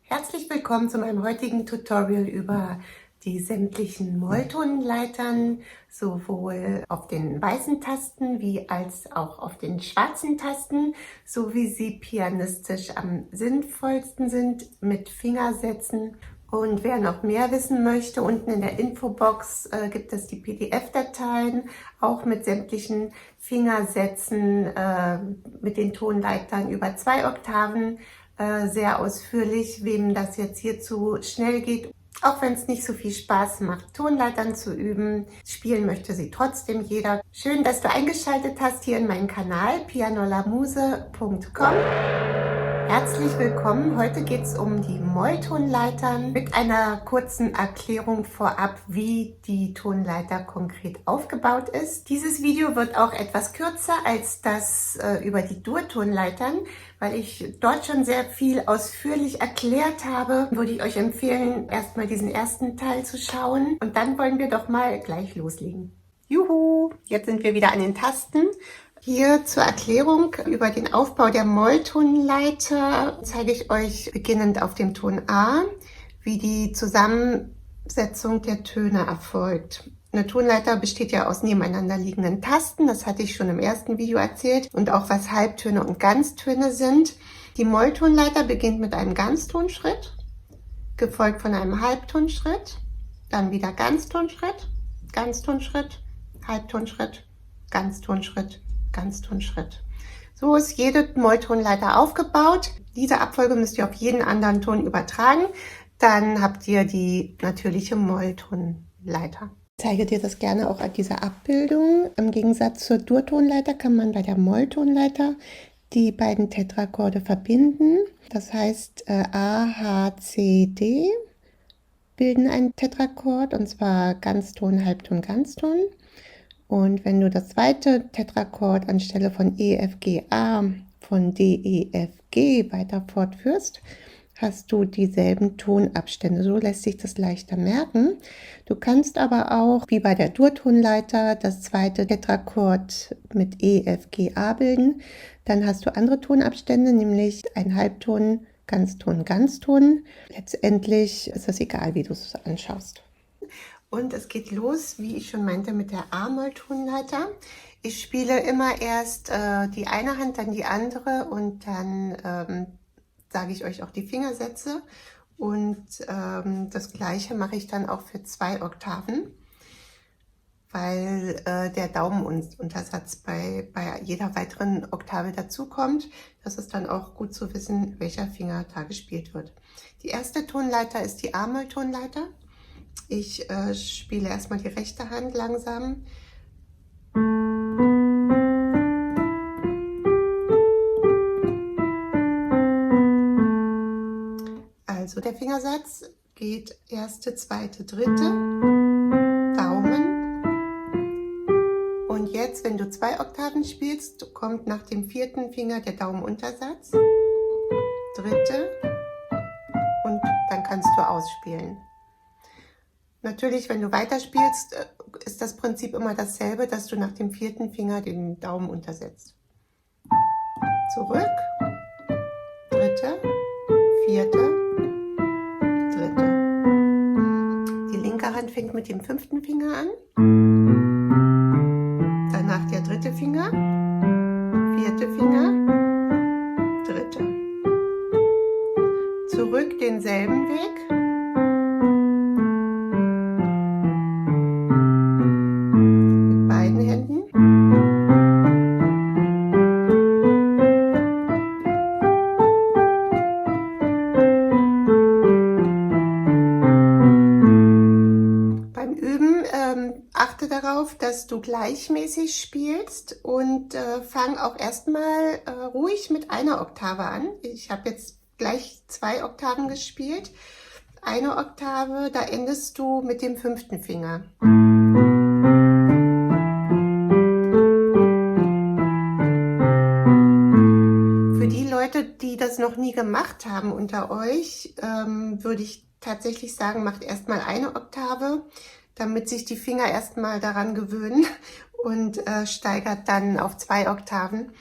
Herzlich willkommen zu meinem heutigen Tutorial über die sämtlichen Molltonleitern, sowohl auf den weißen Tasten wie als auch auf den schwarzen Tasten, so wie sie pianistisch am sinnvollsten sind mit Fingersätzen. Und wer noch mehr wissen möchte, unten in der Infobox gibt es die PDF-Dateien, auch mit sämtlichen Fingersätzen, mit den Tonleitern über 2 Oktaven, sehr ausführlich. Wem das jetzt hier zu schnell geht, auch wenn es nicht so viel Spaß macht, Tonleitern zu üben, spielen möchte sie trotzdem jeder. Schön, dass du eingeschaltet hast hier in meinen Kanal pianolamuse.com. Herzlich willkommen. Heute geht es um die Molltonleitern mit einer kurzen Erklärung vorab, wie die Tonleiter konkret aufgebaut ist. Dieses Video wird auch etwas kürzer als das über die Dur-Tonleitern, weil ich dort schon sehr viel ausführlich erklärt habe. Würde ich euch empfehlen, erstmal diesen ersten Teil zu schauen und dann wollen wir doch mal gleich loslegen. Juhu, jetzt sind wir wieder an den Tasten. Hier zur Erklärung über den Aufbau der Molltonleiter zeige ich euch beginnend auf dem Ton A, wie die Zusammensetzung der Töne erfolgt. Eine Tonleiter besteht ja aus nebeneinander liegenden Tasten, das hatte ich schon im ersten Video erzählt, und auch was Halbtöne und Ganztöne sind. Die Molltonleiter beginnt mit einem Ganztonschritt, gefolgt von einem Halbtonschritt, dann wieder Ganztonschritt, Ganztonschritt, Halbtonschritt, Ganztonschritt, Ganztonschritt. So ist jede Molltonleiter aufgebaut. Diese Abfolge müsst ihr auf jeden anderen Ton übertragen. Dann habt ihr die natürliche Molltonleiter. Ich zeige dir das gerne auch an dieser Abbildung. Im Gegensatz zur Dur-Tonleiter kann man bei der Molltonleiter die beiden Tetrachorde verbinden. Das heißt, A, H, C, D bilden ein Tetrachord, und zwar Ganzton, Halbton, Ganzton. Und wenn du das zweite Tetrachord anstelle von E, F, G, A von D, E, F, G weiter fortführst, hast du dieselben Tonabstände. So lässt sich das leichter merken. Du kannst aber auch, wie bei der Dur-Tonleiter, das zweite Tetrachord mit E, F, G, A bilden. Dann hast du andere Tonabstände, nämlich ein Halbton, Ganzton, Ganzton. Letztendlich ist es egal, wie du es anschaust. Und es geht los, wie ich schon meinte, mit der A-Moll-Tonleiter. Ich spiele immer erst die eine Hand, dann die andere, und dann sage ich euch auch die Fingersätze. Und das Gleiche mache ich dann auch für 2 Oktaven, weil der Daumenuntersatz bei jeder weiteren Oktave dazukommt. Das ist dann auch gut zu wissen, welcher Finger da gespielt wird. Die erste Tonleiter ist die A-Moll-Tonleiter. Ich spiele erstmal die rechte Hand langsam. Also der Fingersatz geht erste, zweite, dritte, Daumen. Und jetzt, wenn du 2 Oktaven spielst, kommt nach dem 4. Finger der Daumenuntersatz, dritte, und dann kannst du ausspielen. Natürlich, wenn du weiterspielst, ist das Prinzip immer dasselbe, dass du nach dem 4. Finger den Daumen untersetzt. Zurück, dritte, vierte, dritte. Die linke Hand fängt mit dem 5. Finger an. Danach der 3. Finger, 4. Finger, dritte. Zurück denselben Weg. Achte darauf, dass du gleichmäßig spielst, und fang auch erstmal ruhig mit einer Oktave an. Ich habe jetzt gleich 2 Oktaven gespielt. Eine Oktave, da endest du mit dem 5. Finger. Für die Leute, die das noch nie gemacht haben unter euch, würde ich tatsächlich sagen, macht erstmal eine Oktave, damit sich die Finger erstmal daran gewöhnen, und steigert dann auf 2 Oktaven,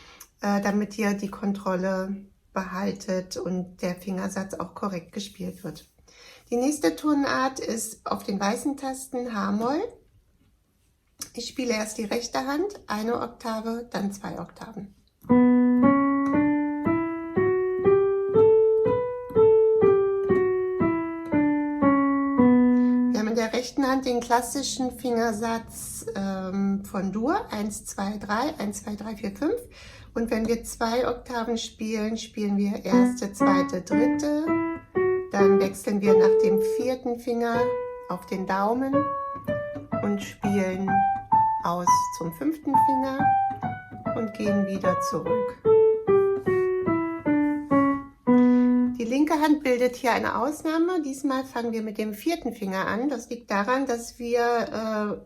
damit ihr die Kontrolle behaltet und der Fingersatz auch korrekt gespielt wird. Die nächste Tonart ist auf den weißen Tasten H-Moll. Ich spiele erst die rechte Hand, eine Oktave, dann 2 Oktaven. Wir haben in der rechten Hand den klassischen Fingersatz von Dur, 1, 2, 3, 1, 2, 3, 4, 5. Und wenn wir 2 Oktaven spielen, spielen wir erste, zweite, dritte. Dann wechseln wir nach dem 4. Finger auf den Daumen und spielen aus zum 5. Finger und gehen wieder zurück. Die linke Hand bildet hier eine Ausnahme. Diesmal fangen wir mit dem 4. Finger an. Das liegt daran, dass wir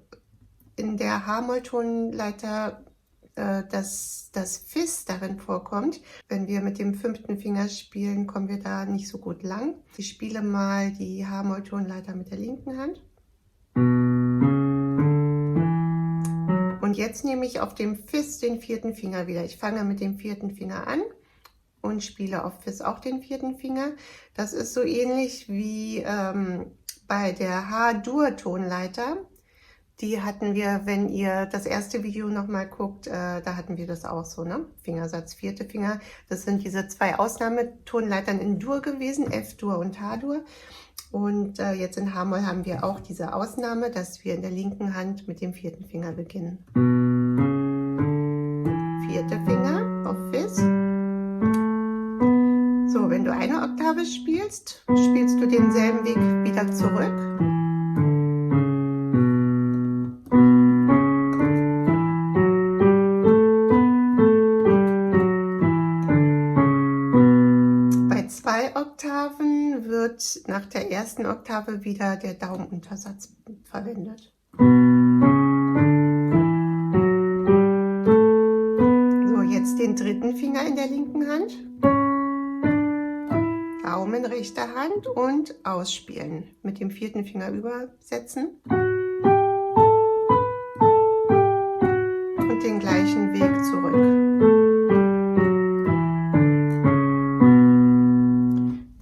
in der H-Moll-Tonleiter das Fis darin vorkommt. Wenn wir mit dem 5. Finger spielen, kommen wir da nicht so gut lang. Ich spiele mal die H-Moll-Tonleiter mit der linken Hand. Und jetzt nehme ich auf dem Fis den 4. Finger wieder. Ich fange mit dem 4. Finger an und spiele auf Fis auch den 4. Finger. Das ist so ähnlich wie bei der H-Dur-Tonleiter. Die hatten wir, wenn ihr das erste Video nochmal guckt, da hatten wir das auch so, ne? Fingersatz, 4. Finger. Das sind diese 2 Ausnahmetonleitern in Dur gewesen, F-Dur und H-Dur. Und jetzt in H-Moll haben wir auch diese Ausnahme, dass wir in der linken Hand mit dem 4. Finger beginnen. 4. Finger auf Fis. So, wenn du eine Oktave spielst, spielst du denselben Weg wieder zurück. Oktaven wird nach der ersten Oktave wieder der Daumenuntersatz verwendet. So, jetzt den 3. Finger in der linken Hand. Daumen rechte Hand und ausspielen. Mit dem 4. Finger übersetzen. Und den gleichen Weg zurück.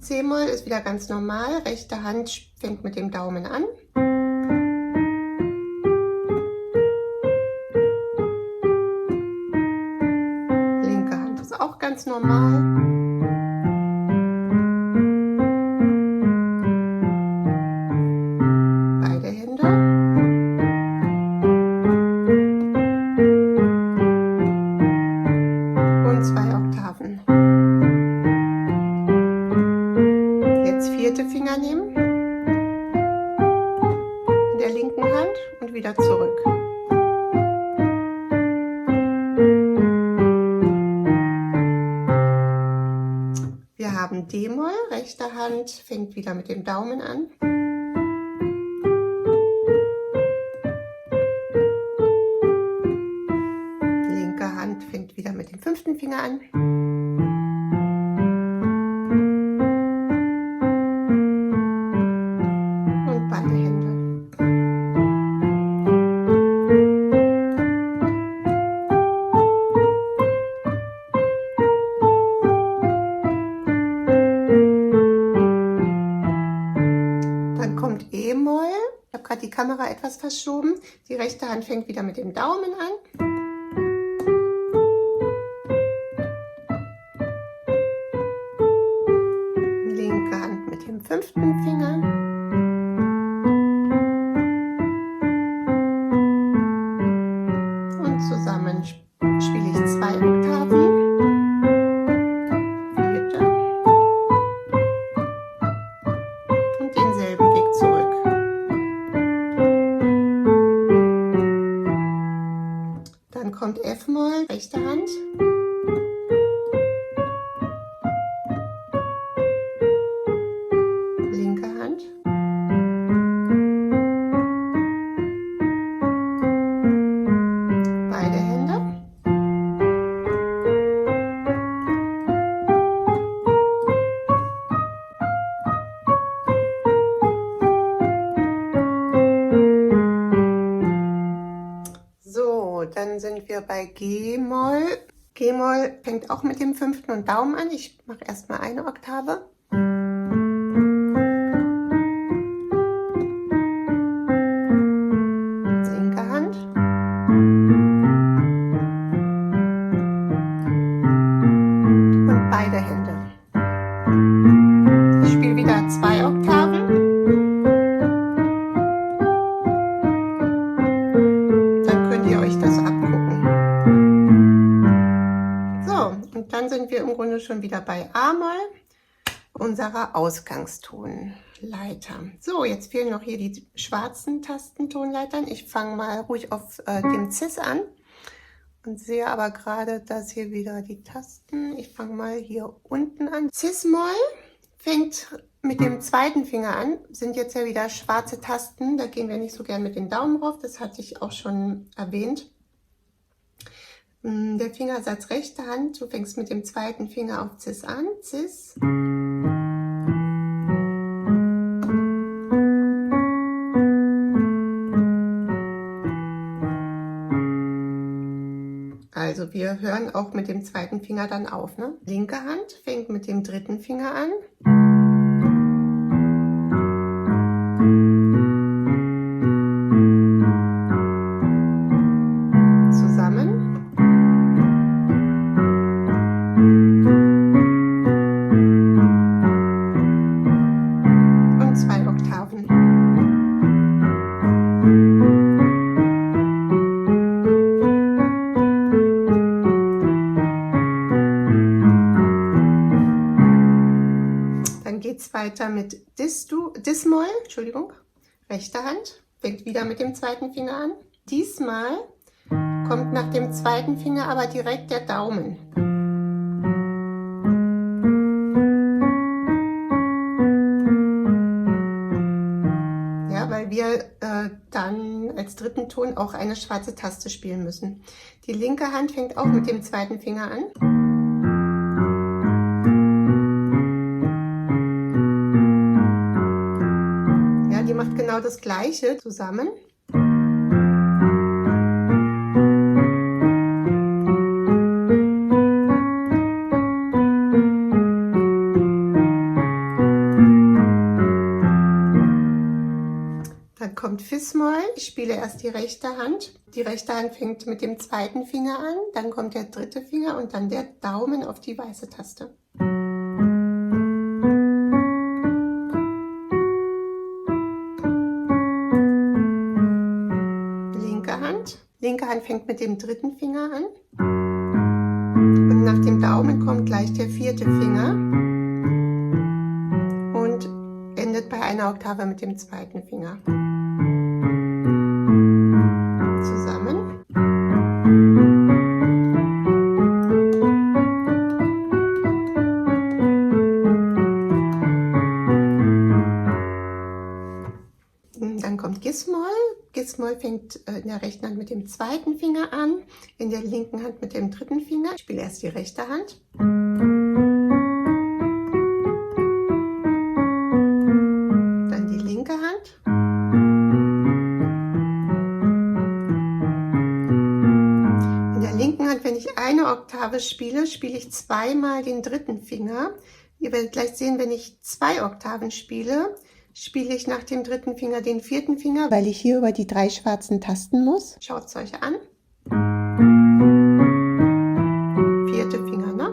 C-Moll ist wieder ganz normal. Rechte Hand fängt mit dem Daumen an. Linke Hand ist auch ganz normal. Beide Hände. Und 2 Oktaven. 4. Finger nehmen, in der linken Hand und wieder zurück. Wir haben D-Moll, rechte Hand fängt wieder mit dem Daumen an. Linke Hand fängt wieder mit dem 5. Finger an. E-Moll. Ich habe gerade die Kamera etwas verschoben. Die rechte Hand fängt wieder mit dem Daumen an. Linke Hand mit dem 5. Finger. Und zusammen spiele ich 2 Oktaven. 4. Und denselben Weg zurück. Dann kommt F-Moll, rechte Hand. Linke Hand. Beide Hände. So, dann sind wir bei G-Moll. G-Moll fängt auch mit dem 5. und Daumen an. Ich mache erstmal eine Oktave. Linke Hand. Und beide Hände. Ich spiele wieder 2 Oktaven. Dann könnt ihr euch das abgucken. So, und dann sind wir im Grunde schon wieder bei A-Moll, unserer Ausgangstonleiter. So, jetzt fehlen noch hier die schwarzen Tastentonleitern. Ich fange mal ruhig auf dem Cis an und sehe aber gerade, dass hier wieder die Tasten. Ich fange mal hier unten an. Cis-Moll fängt mit dem 2. Finger an, sind jetzt ja wieder schwarze Tasten. Da gehen wir nicht so gern mit den Daumen drauf, das hatte ich auch schon erwähnt. Der Fingersatz rechte Hand, du fängst mit dem 2. Finger auf Cis an. Cis. Also wir hören auch mit dem 2. Finger dann auf, ne? Linke Hand fängt mit dem 3. Finger an. Zusammen. Und 2 Oktaven. Weiter mit Dis-Moll, Entschuldigung, rechte Hand, fängt wieder mit dem 2. Finger an. Diesmal kommt nach dem 2. Finger aber direkt der Daumen. Ja, weil wir dann als 3. Ton auch eine schwarze Taste spielen müssen. Die linke Hand fängt auch mit dem 2. Finger an. Die macht genau das Gleiche zusammen. Dann kommt Fis-Moll. Ich spiele erst die rechte Hand. Die rechte Hand fängt mit dem 2. Finger an, dann kommt der 3. Finger und dann der Daumen auf die weiße Taste. Linke Hand fängt mit dem 3. Finger an und nach dem Daumen kommt gleich der 4. Finger und endet bei einer Oktave mit dem 2. Finger. Zusammen. Dann kommt Gis-Moll. Gis-Moll fängt in der rechten Hand mit dem 2. Finger an, in der linken Hand mit dem 3. Finger. Ich spiele erst die rechte Hand. Dann die linke Hand. In der linken Hand, wenn ich eine Oktave spiele, spiele ich zweimal den 3. Finger. Ihr werdet gleich sehen, wenn ich 2 Oktaven spiele, spiele ich nach dem 3. Finger den 4. Finger, weil ich hier über die 3 schwarzen Tasten muss. Schaut es euch an. 4. Finger, ne?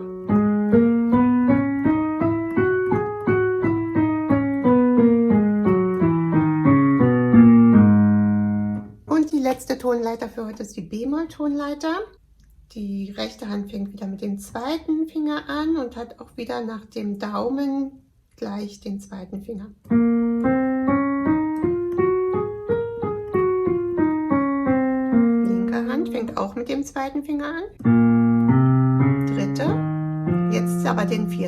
Und die letzte Tonleiter für heute ist die B-Moll-Tonleiter. Die rechte Hand fängt wieder mit dem 2. Finger an und hat auch wieder nach dem Daumen gleich den 2. Finger. Linke Hand fängt auch mit dem 2. Finger an. 3. Jetzt aber den 4.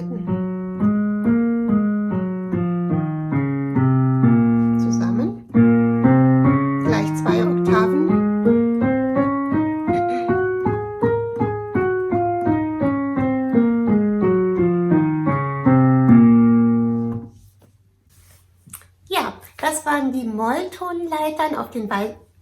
Zusammen. Gleich 2 Oktaven. Das waren die Molltonleitern auf den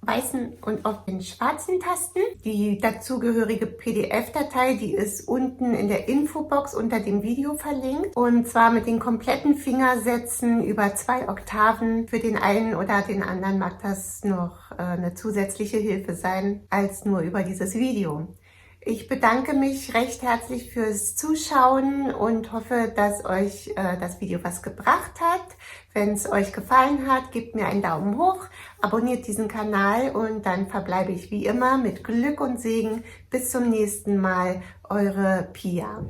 weißen und auf den schwarzen Tasten. Die dazugehörige PDF-Datei, die ist unten in der Infobox unter dem Video verlinkt. Und zwar mit den kompletten Fingersätzen über 2 Oktaven. Für den einen oder den anderen mag das noch eine zusätzliche Hilfe sein, als nur über dieses Video. Ich bedanke mich recht herzlich fürs Zuschauen und hoffe, dass euch das Video was gebracht hat. Wenn es euch gefallen hat, gebt mir einen Daumen hoch, abonniert diesen Kanal und dann verbleibe ich wie immer mit Glück und Segen. Bis zum nächsten Mal, eure Pia.